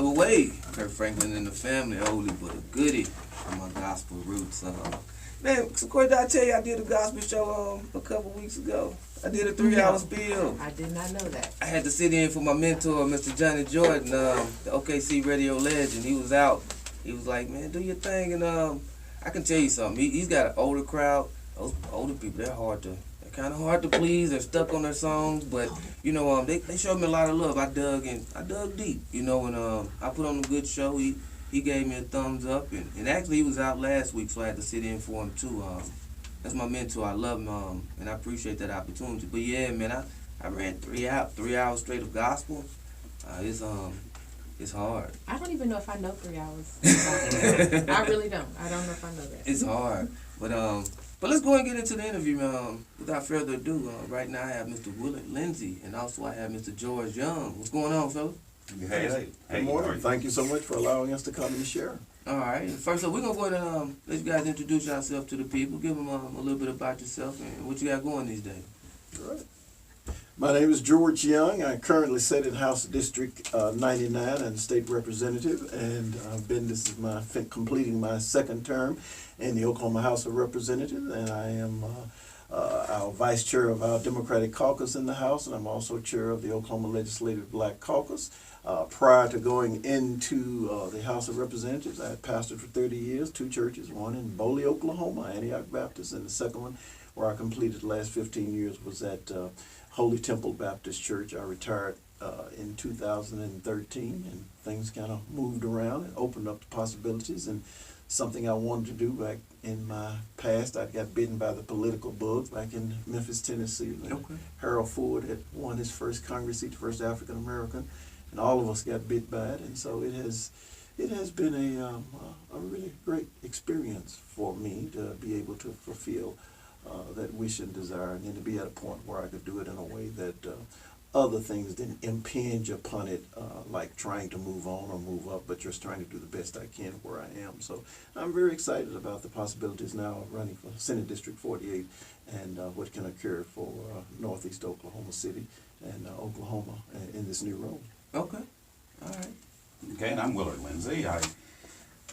another way. Kirk Franklin and the family, holy but a goodie on my gospel roots. Man, Sequoia, did I tell you I did a gospel show a couple weeks ago? I did a 3-hour spiel. I did not know that. I had to sit in for my mentor, Mr. Johnny Jordan, the OKC radio legend. He was out. He was like, man, do your thing. And I can tell you something. He's got an older crowd. Those older people, they're kind of hard to please. They're stuck on their songs, but you know, they showed me a lot of love. I dug deep, you know, and I put on a good show. He gave me a thumbs up, and actually he was out last week, so I had to sit in for him too. That's my mentor. I love him, and I appreciate that opportunity. But yeah, man, I ran 3 hours straight of gospel. It's hard. I don't even know if I know 3 hours. I really don't. I don't know if I know that. It's hard, but let's go and get into the interview. Without further ado, right now I have Mr. Williard Linzy, and also I have Mr. George Young. What's going on, fella? Hey, good morning. Thank you so much for allowing us to come and share. All right. First up, we're going to go ahead and let you guys introduce yourself to the people. Give them a little bit about yourself and what you got going these days. All right. My name is George Young. I currently sit in House District 99 and State Representative, and this is completing my second term in the Oklahoma House of Representatives, and I am our Vice Chair of our Democratic Caucus in the House, and I'm also Chair of the Oklahoma Legislative Black Caucus. Prior to going into the House of Representatives, I had pastored for 30 years, 2 churches, one in Boley, Oklahoma, Antioch Baptist, and the second one where I completed the last 15 years was at Holy Temple Baptist Church. I retired in 2013, and things kind of moved around and opened up the possibilities, and something I wanted to do back in my past. I got bitten by the political bug back in Memphis, Tennessee. Okay. Harold Ford had won his first Congress seat, the first African American, and all of us got bit by it, and so it has been a really great experience for me to be able to fulfill that wish and desire, and then to be at a point where I could do it in a way that other things didn't impinge upon it, like trying to move on or move up, but just trying to do the best I can where I am. So I'm very excited about the possibilities now of running for Senate District 48 and what can occur for Northeast Oklahoma City and Oklahoma in this new role. Okay. All right. Okay, and I'm Williard Linzy. I'm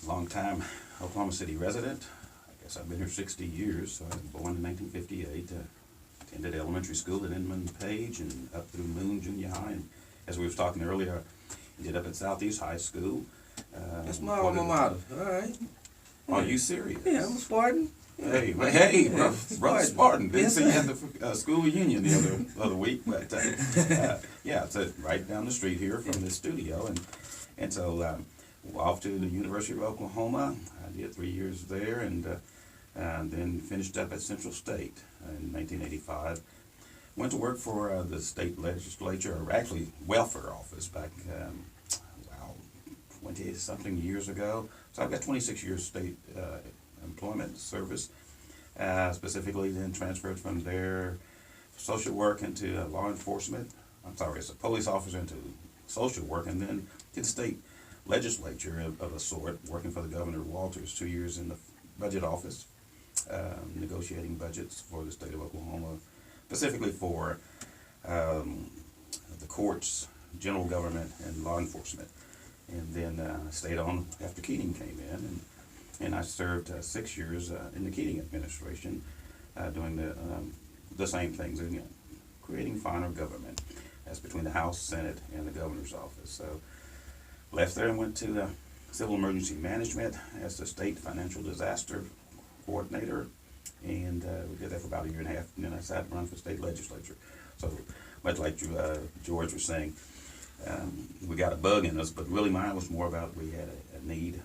a long-time Oklahoma City resident. I guess I've been here 60 years. So I was born in 1958. Attended elementary school at Inman Page and up through Moon Junior High. And as we were talking earlier, I ended up at Southeast High School. That's my alma mater. All right. Are you serious? Yeah, I'm a Spartan. Hey, brother Spartan. Didn't see you at the school reunion the other week, but yeah, it's right down the street here from the studio, and so off to the University of Oklahoma. I did 3 years there, and then finished up at Central State in 1985. Went to work for the state legislature, or actually welfare office, back 20-something years ago. So I've got 26 years state employment service, specifically then transferred from there social work into law enforcement. As a police officer into social work, and then to the state legislature of a sort, working for the Governor Walters, 2 years in the budget office, negotiating budgets for the state of Oklahoma, specifically for the courts, general government, and law enforcement. And then stayed on after Keating came in, and I served 6 years in the Keating administration, doing the same things again, creating finer government. That's between the House, Senate, and the governor's office. So left there and went to civil emergency management as the state financial disaster coordinator, and we did that for about 1.5 years, and then I decided to run for state legislature. So much like George was saying, we got a bug in us, but really mine was more about we had a need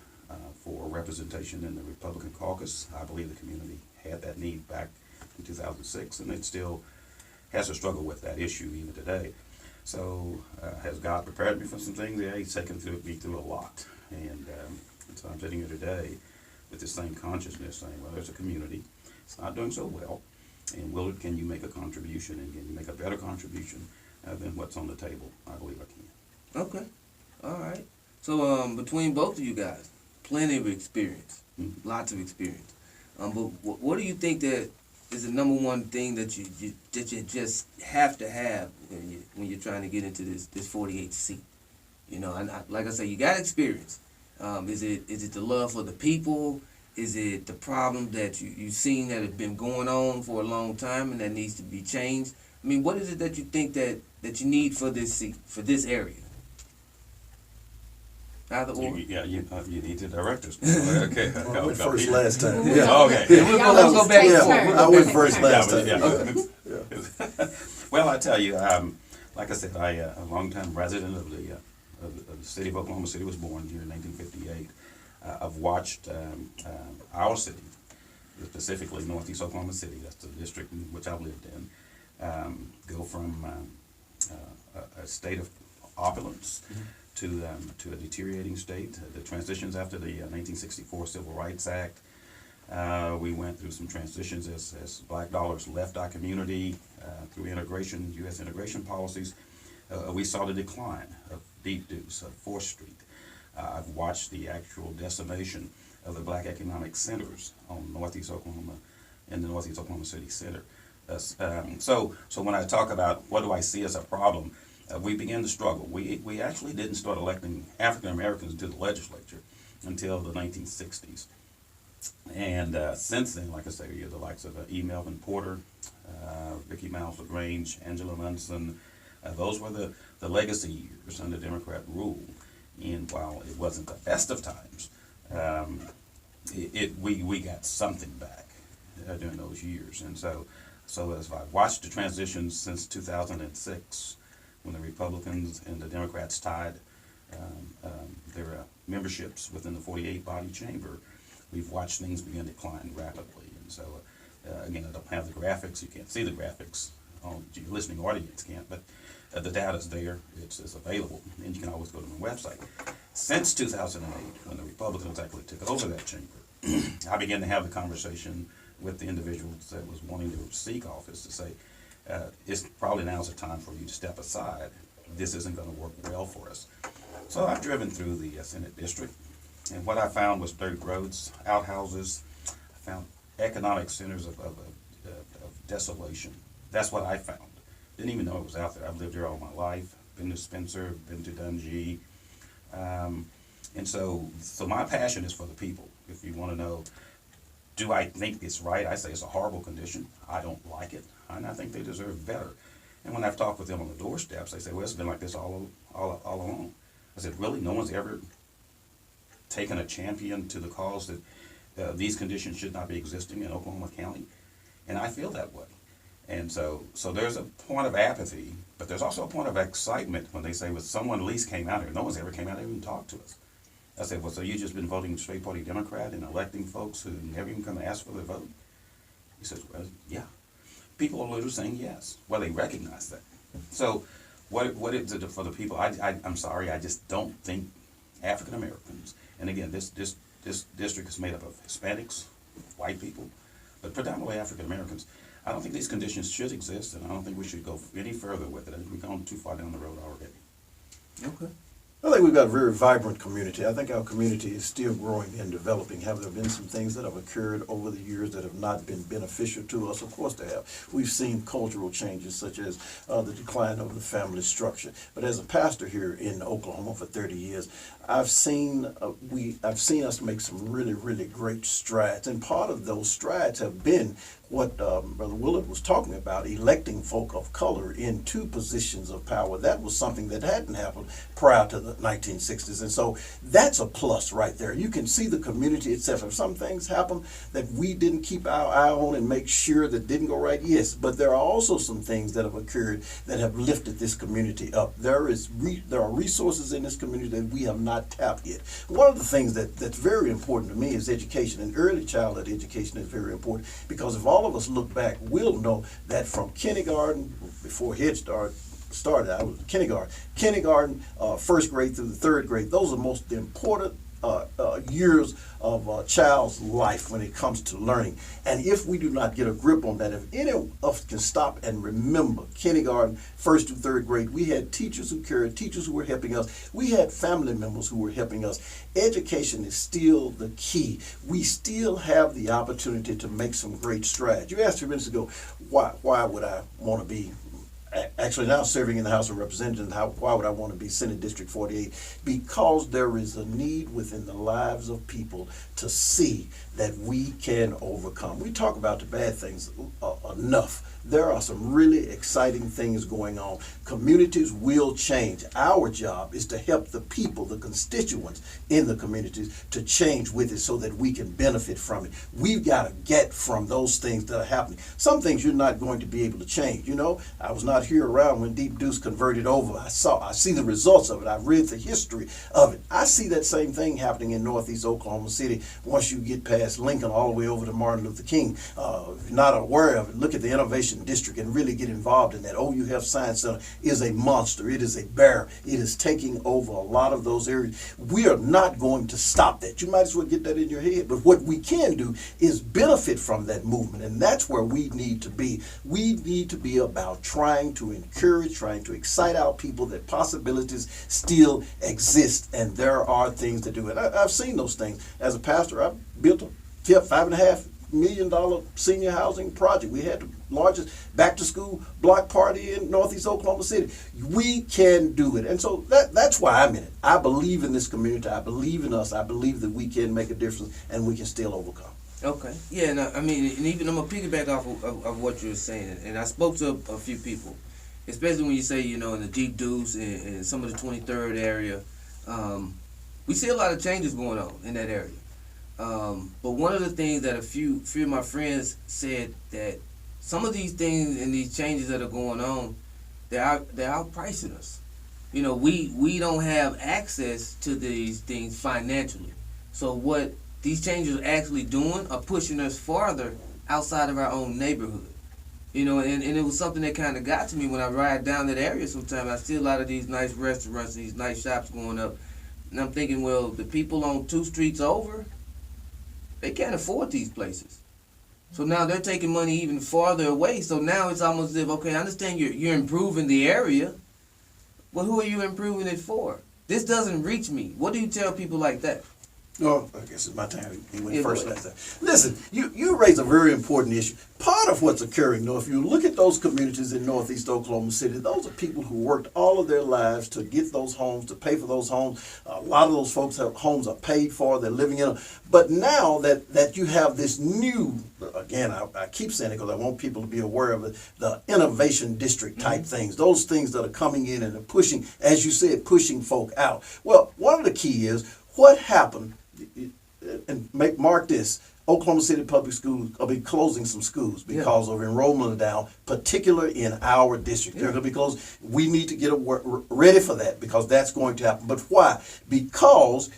for representation in the Republican caucus. I believe the community had that need back in 2006, and it still has to struggle with that issue even today. So has God prepared me for some things? Yeah, He's taken me through a lot. And so I'm sitting here today with the same consciousness saying, well, there's a community. It's not doing so well. And Williard, can you make a contribution? And can you make a better contribution than what's on the table? I believe I can. Okay. All right. So between both of you guys, plenty of experience, lots of experience. But what do you think that is the number one thing that you just have to have when you're trying to get into this 48 seat? You know, and like I say, you got experience. Is it the love for the people? Is it the problem that you've seen that has been going on for a long time and that needs to be changed? I mean, what is it that you think that you need for this seat, for this area? Either or. You need the directors. Okay. I went first last time. Yeah. Yeah. Okay. Y'all Let's go back and Yeah, forth. I went first last Yeah, time. yeah. Yeah. Well, I tell you, like I said, a longtime resident of the city of Oklahoma City, was born here in 1958. I've watched our city, specifically Northeast Oklahoma City, that's the district in which I've lived in, go from a state of opulence to a deteriorating state. The transitions after the 1964 Civil Rights Act, we went through some transitions as black dollars left our community through integration, U.S. integration policies. We saw the decline of Deep Deuce, of 4th Street. I've watched the actual decimation of the black economic centers on Northeast Oklahoma and the Northeast Oklahoma City Center. So when I talk about what do I see as a problem, we began to struggle. We actually didn't start electing African Americans into the legislature until the 1960s. And since then, like I say, you have the likes of E. Melvin Porter, Vicki Miles LaGrange, Angela Munson. Those were the legacy years under Democrat rule. And while it wasn't the best of times, we got something back during those years. And so as I watched the transitions since 2006, when the Republicans and the Democrats tied their memberships within the 48 body chamber, we've watched things begin to decline rapidly. And so, again, I don't have the graphics. You can't see the graphics. Your listening audience can't, but the data's there. It's available, and you can always go to my website. Since 2008, when the Republicans actually took over that chamber, I began to have the conversation with the individuals that was wanting to seek office to say, it's probably now's the time for you to step aside. This isn't going to work well for us. So I've driven through the Senate district, and what I found was dirt roads, outhouses. I found economic centers of desolation. That's what I found. Didn't even know it was out there. I've lived here all my life. Been to Spencer, been to Dungee. And so my passion is for the people. If you want to know, do I think it's right? I say it's a horrible condition. I don't like it, and I think they deserve better. And when I've talked with them on the doorsteps, they say, well, it's been like this all along. I said, really? No one's ever taken a champion to the cause that these conditions should not be existing in Oklahoma County? And I feel that way. And so there's a point of apathy, but there's also a point of excitement when they say, well, someone at least came out here. No one's ever came out here and talked to us. I said, well, so you just been voting straight party Democrat and electing folks who never even come and ask for their vote? He says, well, yeah. People are literally saying yes. Well, they recognize that. So what is it for the people? I'm sorry, I just don't think African Americans, and again, this district is made up of Hispanics, white people, but predominantly African Americans. I don't think these conditions should exist, and I don't think we should go any further with it. I think we've gone too far down the road already. Okay. I think we've got a very vibrant community. I think our community is still growing and developing. Have there been some things that have occurred over the years that have not been beneficial to us? Of course they have. we've seen cultural changes such as the decline of the family structure. But as a pastor here in Oklahoma for 30 years, I've seen us make some really, really great strides. And part of those strides have been what Brother Williard was talking about, electing folk of color into positions of power. That was something that hadn't happened prior to the 1960s. And so that's a plus right there. You can see the community itself. If some things happen that we didn't keep our eye on and make sure that didn't go right, yes. But there are also some things that have occurred that have lifted this community up. There are resources in this community that we have not tapped yet. One of the things that's very important to me is education, and early childhood education is very important, because if all of us look back, we'll know that from kindergarten, before Head Start started, I was kindergarten, first grade through the third grade, those are the most important years of a child's life when it comes to learning. And if we do not get a grip on that, if any of us can stop and remember kindergarten, first to third grade, we had teachers who cared, teachers who were helping us. We had family members who were helping us. Education is still the key. We still have the opportunity to make some great strides. You asked 2 minutes ago, why would I want to be actually now serving in the House of Representatives. Why would I want to be Senate District 48? Because there is a need within the lives of people to see that we can overcome. We talk about the bad things enough. There are some really exciting things going on. Communities will change. Our job is to help the people, the constituents in the communities, to change with it so that we can benefit from it. We've got to get from those things that are happening. Some things you're not going to be able to change. You know, I was not here around when Deep Deuce converted over. I see the results of it. I've read the history of it. I see that same thing happening in Northeast Oklahoma City once you get past Lincoln all the way over to Martin Luther King. If you're not aware of it, look at the Innovation District and really get involved in that. OU Science Center is a monster. It is a bear. It is taking over a lot of those areas. We are not going to stop that. You might as well get that in your head. But what we can do is benefit from that movement, and that's where we need to be. We need to be about trying to encourage, trying to excite our people that possibilities still exist, and there are things to do. And I've seen those things. As a pastor, I built a $5.5 million senior housing project. We had the largest back-to-school block party in Northeast Oklahoma City. We can do it. And so that's why I'm in it. I believe in this community. I believe in us. I believe that we can make a difference and we can still overcome. Okay. Yeah, and I mean, and even I'm going to piggyback off of what you were saying. And I spoke to a few people, especially when you say, you know, in the Deep Deuce and some of the 23rd area, we see a lot of changes going on in that area. But one of the things that a few of my friends said, that some of these things and these changes that are going on, they're outpricing us. You know, we don't have access to these things financially. So what these changes are actually doing are pushing us farther outside of our own neighborhood. You know, and it was something that kind of got to me when I ride down that area sometimes. I see a lot of these nice restaurants, these nice shops going up. And I'm thinking, well, the people on 2 streets over, they can't afford these places. So now they're taking money even farther away. So now it's almost as if, okay, I understand you're improving the area, but who are you improving it for? This doesn't reach me. What do you tell people like that? Oh, I guess it's my time. He went first last time. Listen, you raise a very important issue. Part of what's occurring, though, if you look at those communities in Northeast Oklahoma City, those are people who worked all of their lives to get those homes, to pay for those homes. A lot of those folks have homes are paid for, they're living in them. But now that you have this new, again, I keep saying it because I want people to be aware of it, the innovation district type things, those things that are coming in and are pushing, as you said, pushing folk out. Well, one of the key is what happened. And mark this, Oklahoma City Public Schools will be closing some schools because of enrollment down, particularly in our district. They're going to be closed. We need to get ready for that because that's going to happen. But why? Because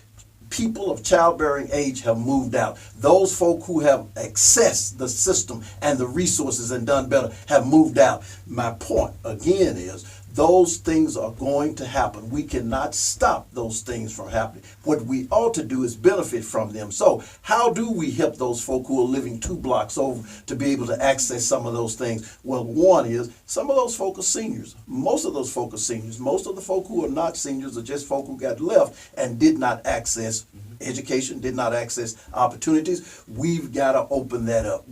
people of childbearing age have moved out. Those folk who have accessed the system and the resources and done better have moved out. My point, again, is those things are going to happen. We cannot stop those things from happening. What we ought to do is benefit from them. So how do we help those folk who are living 2 blocks over to be able to access some of those things? Well, one is some of those folk are seniors. Most of those folk are seniors. Most of the folk who are not seniors are just folk who got left and did not access education, did not access opportunities. We've got to open that up.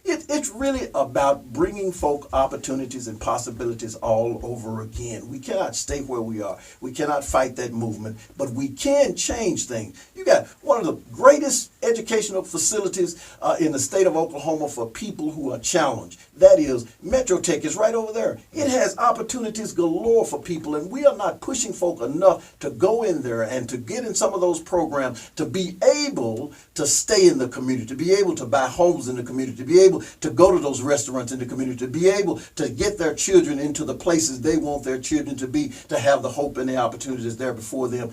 It's really about bringing folk opportunities and possibilities all over again. We cannot stay where we are. We cannot fight that movement, but we can change things. You got one of the greatest educational facilities in the state of Oklahoma for people who are challenged. That is, Metro Tech is right over there. It has opportunities galore for people, and we are not pushing folk enough to go in there and to get in some of those programs, to be able to stay in the community, to be able to buy homes in the community, to be able to go to those restaurants in the community, to be able to get their children into the places they want their children to be, to have the hope and the opportunities there before them.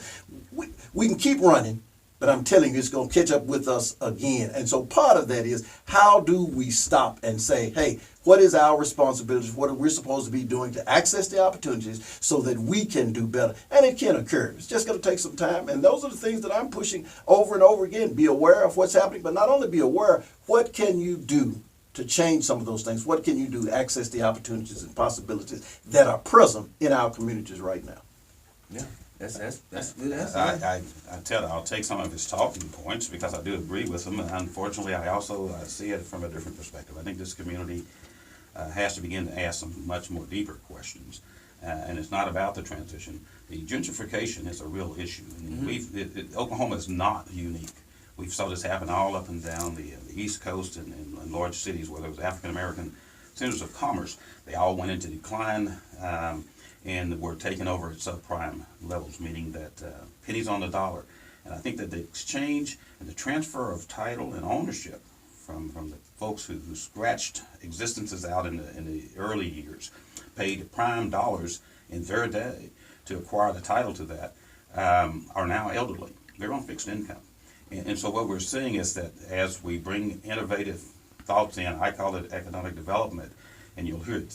We can keep running, but I'm telling you, it's going to catch up with us again. And so part of that is, how do we stop and say, hey, what is our responsibility? What are we supposed to be doing to access the opportunities so that we can do better? And it can occur. It's just going to take some time. And those are the things that I'm pushing over and over again. Be aware of what's happening, but not only be aware, what can you do to change some of those things? What can you do to access the opportunities and possibilities that are present in our communities right now? Yeah. That's good. I'll take some of his talking points because I do agree with him. And unfortunately, I see it from a different perspective. I think this community has to begin to ask some much more deeper questions. And it's not about the transition. The gentrification is a real issue. And Oklahoma is not unique. We saw this happen all up and down the East Coast and in large cities where there was African American centers of commerce. They all went into decline and were taken over at subprime levels, meaning that pennies on the dollar. And I think that the exchange and the transfer of title and ownership from the folks who scratched existences out in the early years, paid prime dollars in their day to acquire the title to that, are now elderly. They're on fixed income. And so what we're seeing is that as we bring innovative thoughts in, I call it economic development, and you'll hear it,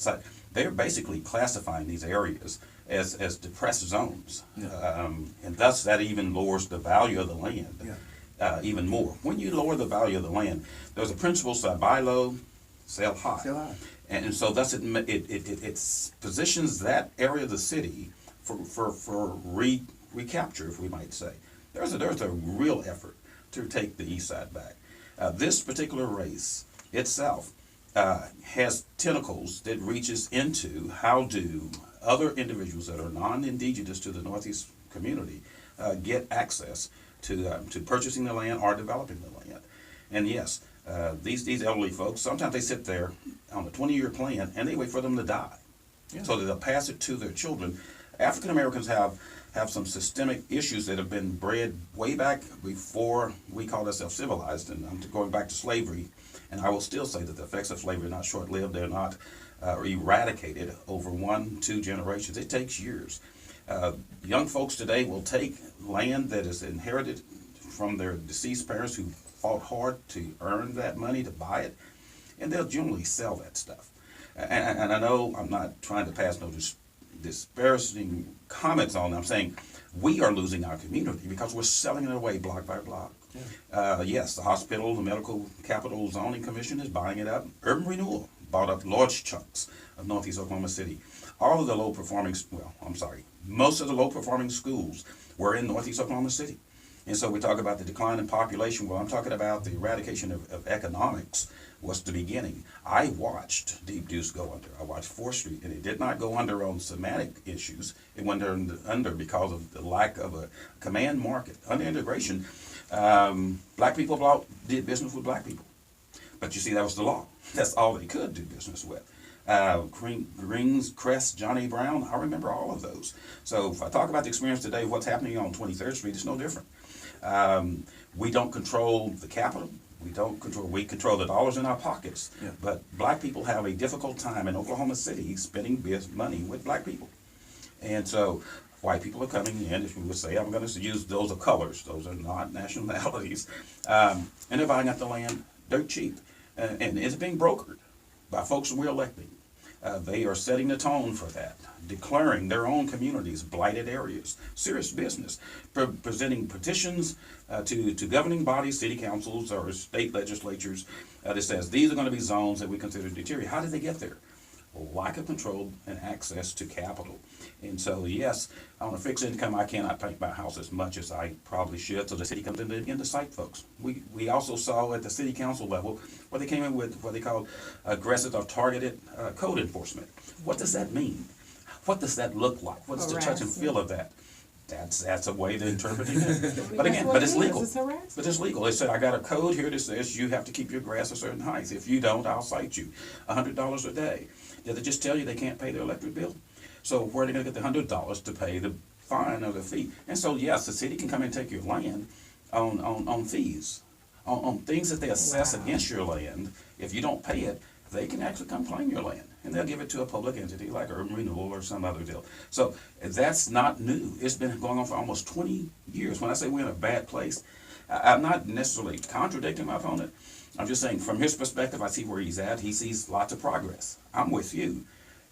they're basically classifying these areas as depressed zones. Yeah. And thus that even lowers the value of the land. Yeah. Even more. When you lower the value of the land, there's a principle said, buy low, sell high. Sell high. And so thus it positions that area of the city for recapture, if we might say. There's a real effort to take the east side back. This particular race itself has tentacles that reaches into how do other individuals that are non-indigenous to the Northeast community get access to purchasing the land or developing the land. And yes, these elderly folks, sometimes they sit there on a 20-year plan and they wait for them to die, so that they'll pass it to their children. African Americans have some systemic issues that have been bred way back before we called ourselves civilized, and I'm going back to slavery. And I will still say that the effects of slavery are not short-lived. They're not eradicated over 1-2 generations. It takes years. Young folks today will take land that is inherited from their deceased parents who fought hard to earn that money to buy it, and they'll generally sell that stuff. And I know I'm not trying to pass no disparaging comments on them. I'm saying we are losing our community because we're selling it away block by block. Yeah. Yes, the hospital, the medical capital zoning commission is buying it up. Urban renewal bought up large chunks of Northeast Oklahoma City. All of the most of the low performing schools were in Northeast Oklahoma City. And so we talk about the decline in population. Well, I'm talking about the eradication of economics was the beginning. I watched Deep Deuce go under. I watched 4th Street, and it did not go under on semantic issues. It went under because of the lack of a command market. Under integration, black people did business with black people. But you see, that was the law. That's all they could do business with. Greens, Crest, Johnny Brown, I remember all of those. So if I talk about the experience today, what's happening on 23rd Street, it's no different. We don't control the capital. We control the dollars in our pockets. Yeah. But black people have a difficult time in Oklahoma City spending money with black people. And so white people are coming in, if we would say, I'm going to use those are colors, those are not nationalities, and they're buying up the land dirt cheap. And it's being brokered by folks we're electing. They are setting the tone for that, declaring their own communities blighted areas. Serious business. Presenting petitions to governing bodies, city councils, or state legislatures that says these are going to be zones that we consider deteriorating. How did they get there? Lack of control and access to capital. And so, yes, on a fixed income, I cannot paint my house as much as I probably should, so the city comes in to begin to cite folks. We also saw at the city council level where they came in with what they called aggressive or targeted code enforcement. What does that mean? What does that look like? What's the touch and feel of that? That's a way to interpret it. But again, it's legal. But it's legal. They said, I got a code here that says you have to keep your grass a certain height. If you don't, I'll cite you. $100 a day. Did they just tell you they can't pay their electric bill? So where are they going to get the $100 to pay the fine or the fee? And so, yes, the city can come and take your land on fees, on things that they assess against your land. If you don't pay it, they can actually come claim your land. And they'll give it to a public entity like Urban Renewal or some other deal. So that's not new. It's been going on for almost 20 years. When I say we're in a bad place, I'm not necessarily contradicting my opponent. I'm just saying from his perspective, I see where he's at. He sees lots of progress. I'm with you.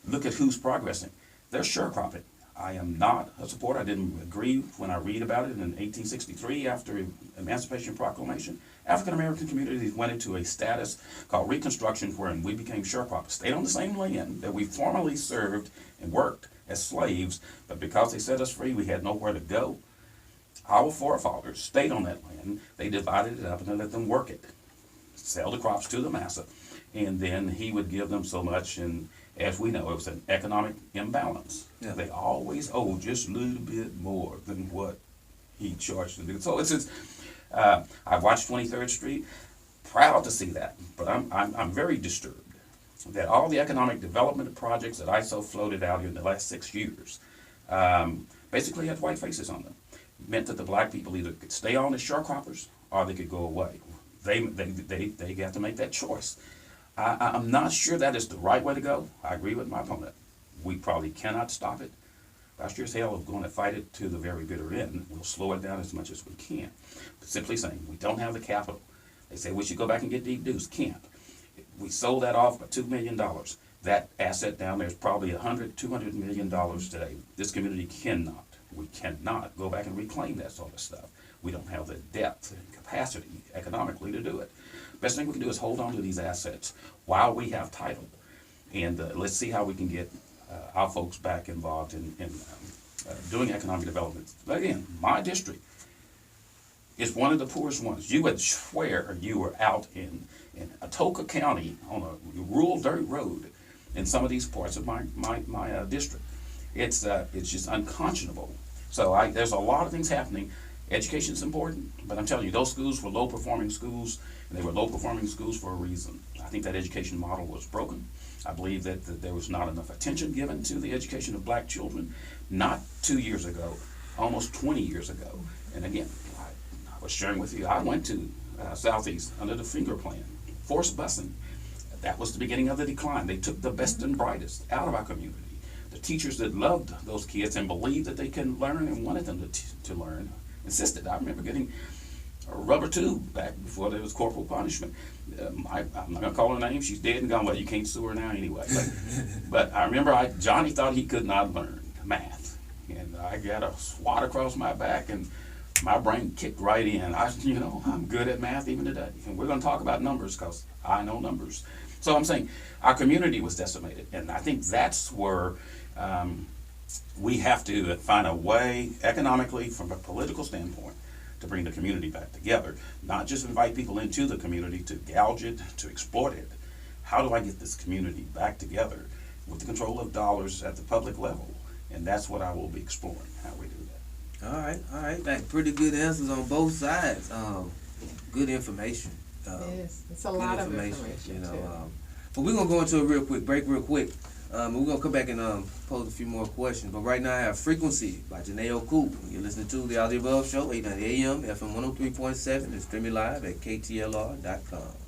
Look at who's progressing. They're sharecropping. I am not a supporter. I didn't agree when I read about it in 1863 after Emancipation Proclamation. African American communities went into a status called Reconstruction wherein we became sharecroppers. Stayed on the same land that we formerly served and worked as slaves, but because they set us free, we had nowhere to go. Our forefathers stayed on that land. They divided it up and they let them work it. Sell the crops to the massa. and then he would give them so much, and as we know, it was an economic imbalance. Yeah. They always owe just a little bit more than what he charged to do. So I watched 23rd Street, proud to see that, but I'm very disturbed that all the economic development projects that ISO floated out here in the last 6 years basically had white faces on them. It meant that the black people either could stay on as sharecroppers or they could go away. They have to make that choice. I'm not sure that is the right way to go. I agree with my opponent. We probably cannot stop it. I sure as hell are going to fight it to the very bitter end. We'll slow it down as much as we can. But simply saying, we don't have the capital. They say we should go back and get deep dues. Can't. We sold that off for $2 million. That asset down there is probably $200 million today. This community cannot. We cannot go back and reclaim that sort of stuff. We don't have the depth and capacity economically to do it. Best thing we can do is hold on to these assets while we have title. And let's see how we can get our folks back involved in doing economic development. But again, my district is one of the poorest ones. You would swear you were out in Atoka County on a rural dirt road in some of these parts of my district. It's just unconscionable. So there's a lot of things happening. Education is important, but I'm telling you, those schools were low-performing schools, and they were low-performing schools for a reason. I think that education model was broken. I believe that there was not enough attention given to the education of black children, not 2 years ago, almost 20 years ago. And again, I was sharing with you, I went to Southeast under the finger plan, forced busing. That was the beginning of the decline. They took the best and brightest out of our community. The teachers that loved those kids and believed that they can learn and wanted them to learn insisted. I remember getting a rubber tube back before there was corporal punishment. I'm not going to call her name. She's dead and gone. Well, you can't sue her now anyway. But I remember Johnny thought he could not learn math. And I got a swat across my back and my brain kicked right in. I'm good at math even today. And we're going to talk about numbers because I know numbers. So I'm saying our community was decimated. And I think that's where we have to find a way economically from a political standpoint to bring the community back together, not just invite people into the community to gouge it, to exploit it. How do I get this community back together with the control of dollars at the public level? And that's what I will be exploring, how we do that. All right. Like, pretty good answers on both sides. Good information. Yes, it's a lot of information too. But we're gonna go into a real quick break, real quick. We're gonna come back and pose a few more questions. But right now I have Frequency by Janae O'Coop. You're listening to the All the Above Show, 890 AM, FM 103.7, and streaming live at KTLR.com.